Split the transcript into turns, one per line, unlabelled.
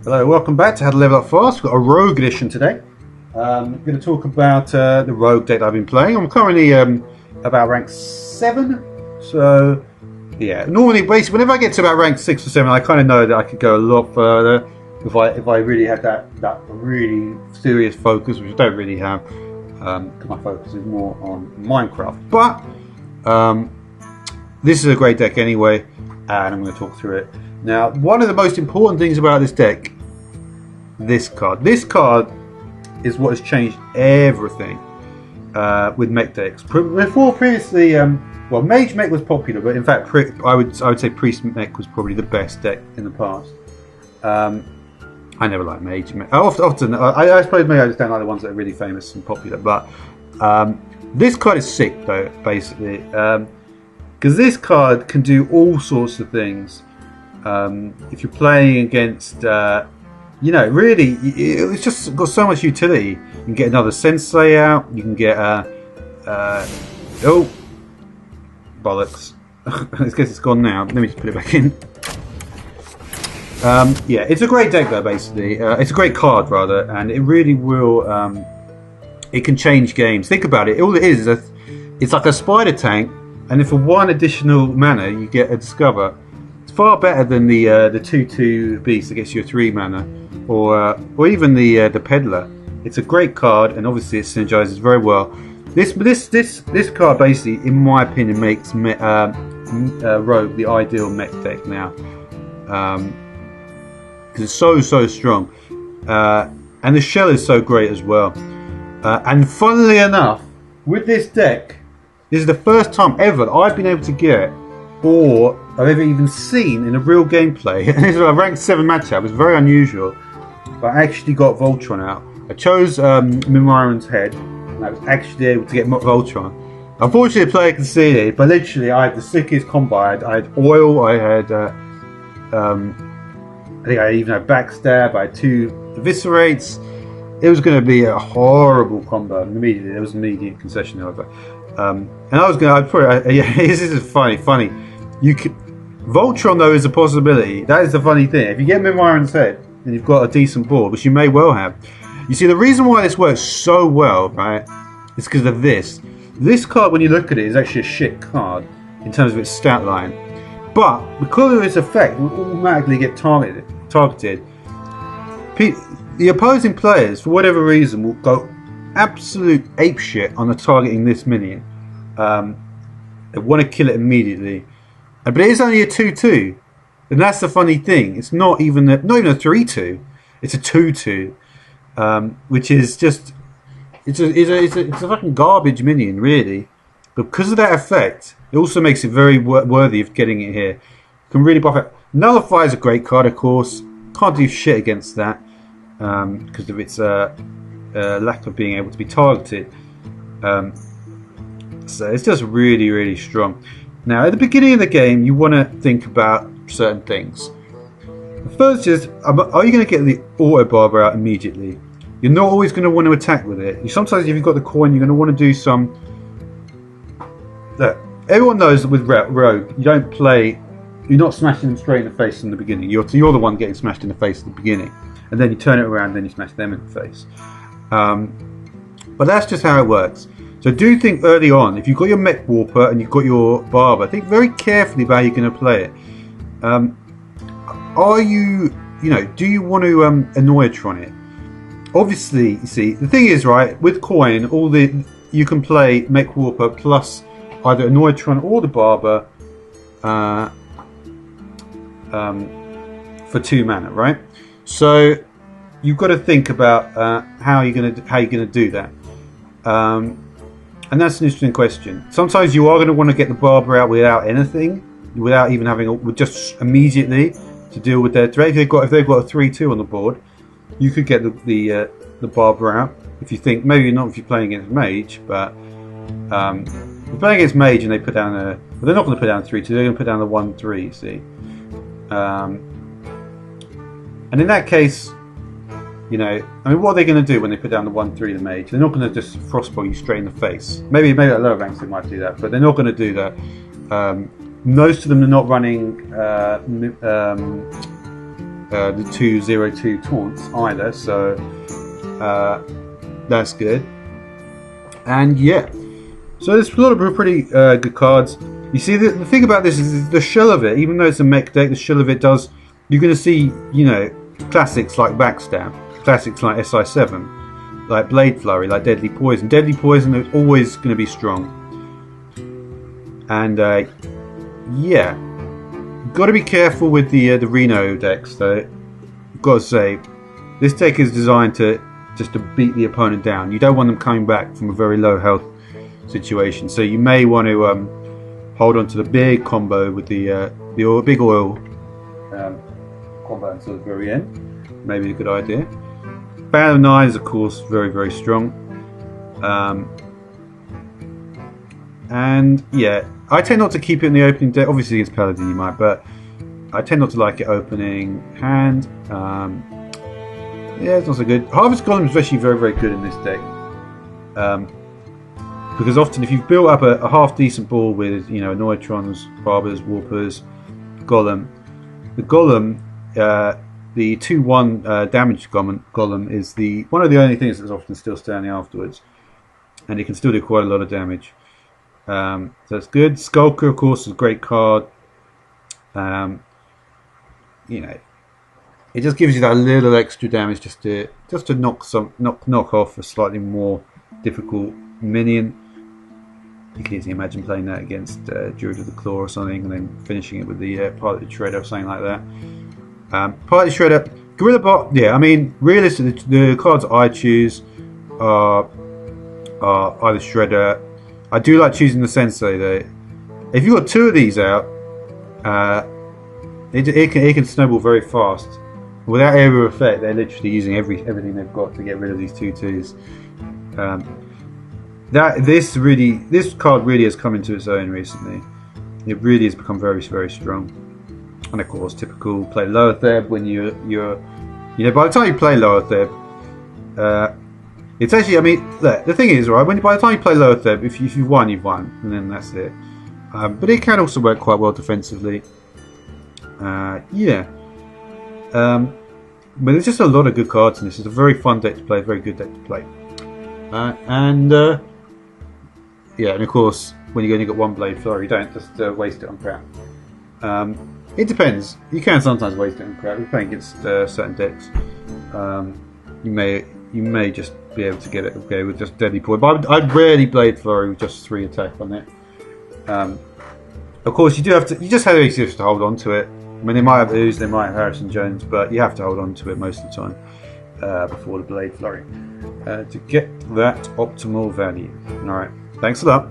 Hello, welcome back to How to Level Up Fast. We've got a Rogue edition today. I'm going to talk about the Rogue deck I've been playing. I'm currently about rank 7. So, yeah, normally, basically, whenever I get to about rank 6 or 7, I kind of know that I could go a lot further if I really had that really serious focus, which I don't really have, because my focus is more on Minecraft. But this is a great deck anyway, and I'm going to talk through it. Now, one of the most important things about this deck, this card is what has changed everything with mech decks. Before previously, well, Mage Mech was popular, but in fact, I would say Priest Mech was probably the best deck in the past. I never liked Mage Mech. I suppose maybe I just don't like the ones that are really famous and popular. But this card is sick, though, basically, because this card can do all sorts of things. If you're playing against, really, it's just got so much utility. You can get another Sensei out. You can get oh, bollocks! I guess it's gone now. Let me just put it back in. Yeah, it's a great deck though. Basically, it's a great card rather, and it really will. It can change games. Think about it. All it is it's like a spider tank, and if for one additional mana you get a Discover. Far better than the 2/2 beast that gets you a 3 mana, or even the Peddler. It's a great card, and obviously it synergizes very well. This card basically, in my opinion, makes Rogue the ideal mech deck now, because it's so strong, and the shell is so great as well. And funnily enough, with this deck, this is the first time ever that I've been able to get, or I've ever even seen in a real gameplay. And this is a ranked 7 matchup. It was very unusual, but I actually got Voltron out. I chose Mimarian's head, and I was actually able to get Voltron. Unfortunately, the player can see it, but literally, I had the sickest combo. I had oil. I had, I think I even had backstab. I had 2 eviscerates. It was going to be a horrible combo. Immediately, there was an immediate concession, however. And I was going to. Yeah, this is funny. You could. Voltron, though, is a possibility. That is the funny thing. If you get Mimarian's head and you've got a decent board, which you may well have, you see the reason why this works so well, right, is because of this. This card, when you look at it, is actually a shit card in terms of its stat line. But because of its effect, it will automatically get targeted. The opposing players, for whatever reason, will go absolute apeshit on targeting this minion. They want to kill it immediately. But it is only a 2/2, and that's the funny thing. It's not even a 3/2. It's a 2/2, which is just it's a fucking garbage minion, really. But because of that effect, it also makes it very worthy of getting it here. You can really buff it. Nullify is a great card, of course. Can't do shit against that because of its lack of being able to be targeted. So it's just really strong. Now, at the beginning of the game, you want to think about certain things. The first is, are you going to get the auto barber out immediately? You're not always going to want to attack with it. Sometimes if you've got the coin, you're going to want to do some... Look, everyone knows that with Rogue, you don't play... You're not smashing them straight in the face in the beginning. You're the one getting smashed in the face at the beginning. And then you turn it around and then you smash them in the face. But that's just how it works. So do think early on, if you've got your Mech Warper and you've got your Barber, think very carefully about how you're going to play it. Are you, do you want to Annoyatron it? Obviously, you see, the thing is, right, with coin, you can play Mech Warper plus either Annoyatron or the Barber for 2 mana, right? So you've got to think about how you're going to do that. And that's an interesting question. Sometimes you are going to want to get the Barber out without anything, without even having just immediately to deal with their threat. If they've got a 3/2 on the board, you could get the Barber out. If you think maybe not if you're playing against Mage, but if you're playing against Mage and they put down well, they're not going to put down 3/2. They're going to put down the 1/3. You see, and in that case. What are they going to do when they put down the 1/3 the Mage? They're not going to just frostbolt you straight in the face. Maybe at lower ranks they might do that, but they're not going to do that. Most of them are not running the 2/02 taunts either, so that's good. And yeah, so there's a lot of pretty good cards. You see, the thing about this is the shell of it, even though it's a mech deck, the shell of it does, you're going to see, you know, classics like Backstab, classics like SI7, like Blade Flurry, like Deadly Poison. Deadly Poison is always going to be strong. And yeah, got to be careful with the Reno decks though. Got to say, this deck is designed to just to beat the opponent down. You don't want them coming back from a very low health situation, so you may want to hold on to the big combo with the big oil combo until the very end. Maybe a good idea. Band of Nine is of course very, very strong. And yeah, I tend not to keep it in the opening deck. Obviously against Paladin you might, but I tend not to like it opening hand. Yeah, it's not so good. Harvest Golem is actually very, very good in this deck. Because often if you've built up a half decent ball with, you know, Neutrons, Barbers, Warpers, Golem, the Golem, the 2/1 damage Golem is one of the only things that's often still standing afterwards, and it can still do quite a lot of damage. So it's good. Skulker, of course, is a great card. You know, it just gives you that little extra damage just to knock off a slightly more difficult minion. You can easily imagine playing that against Druid of the Claw or something, and then finishing it with the Party Shredder or something like that. Party Shredder, Gorilla Bot. Yeah, I mean, realistically, the cards I choose are either Shredder. I do like choosing the Sensei though. If you've got two of these out, it can snowball very fast. Without area of effect, they're literally using everything they've got to get rid of these 2/2s. This card really has come into its own recently. It really has become very, very strong. And of course, typical play lower Theb when you're by the time you play lower Theb, it's actually, I mean, look, the thing is, right, by the time you play lower Theb, if you've won, you've won, and then that's it. But it can also work quite well defensively. Yeah. But there's just a lot of good cards in this. It's a very fun deck to play, very good deck to play. Yeah, and of course, when you only got one Blade Flurry, you don't just waste it on crap. It depends. You can sometimes waste it on crap. If you're playing against certain decks, you may just be able to get it okay with just Deadly Poison. But I'd rarely Blade Flurry with just 3 attack on it. Of course, you just have to hold on to it. I mean, they might have Ooze, they might have Harrison Jones, but you have to hold on to it most of the time before the Blade Flurry to get that optimal value. Alright, thanks a lot.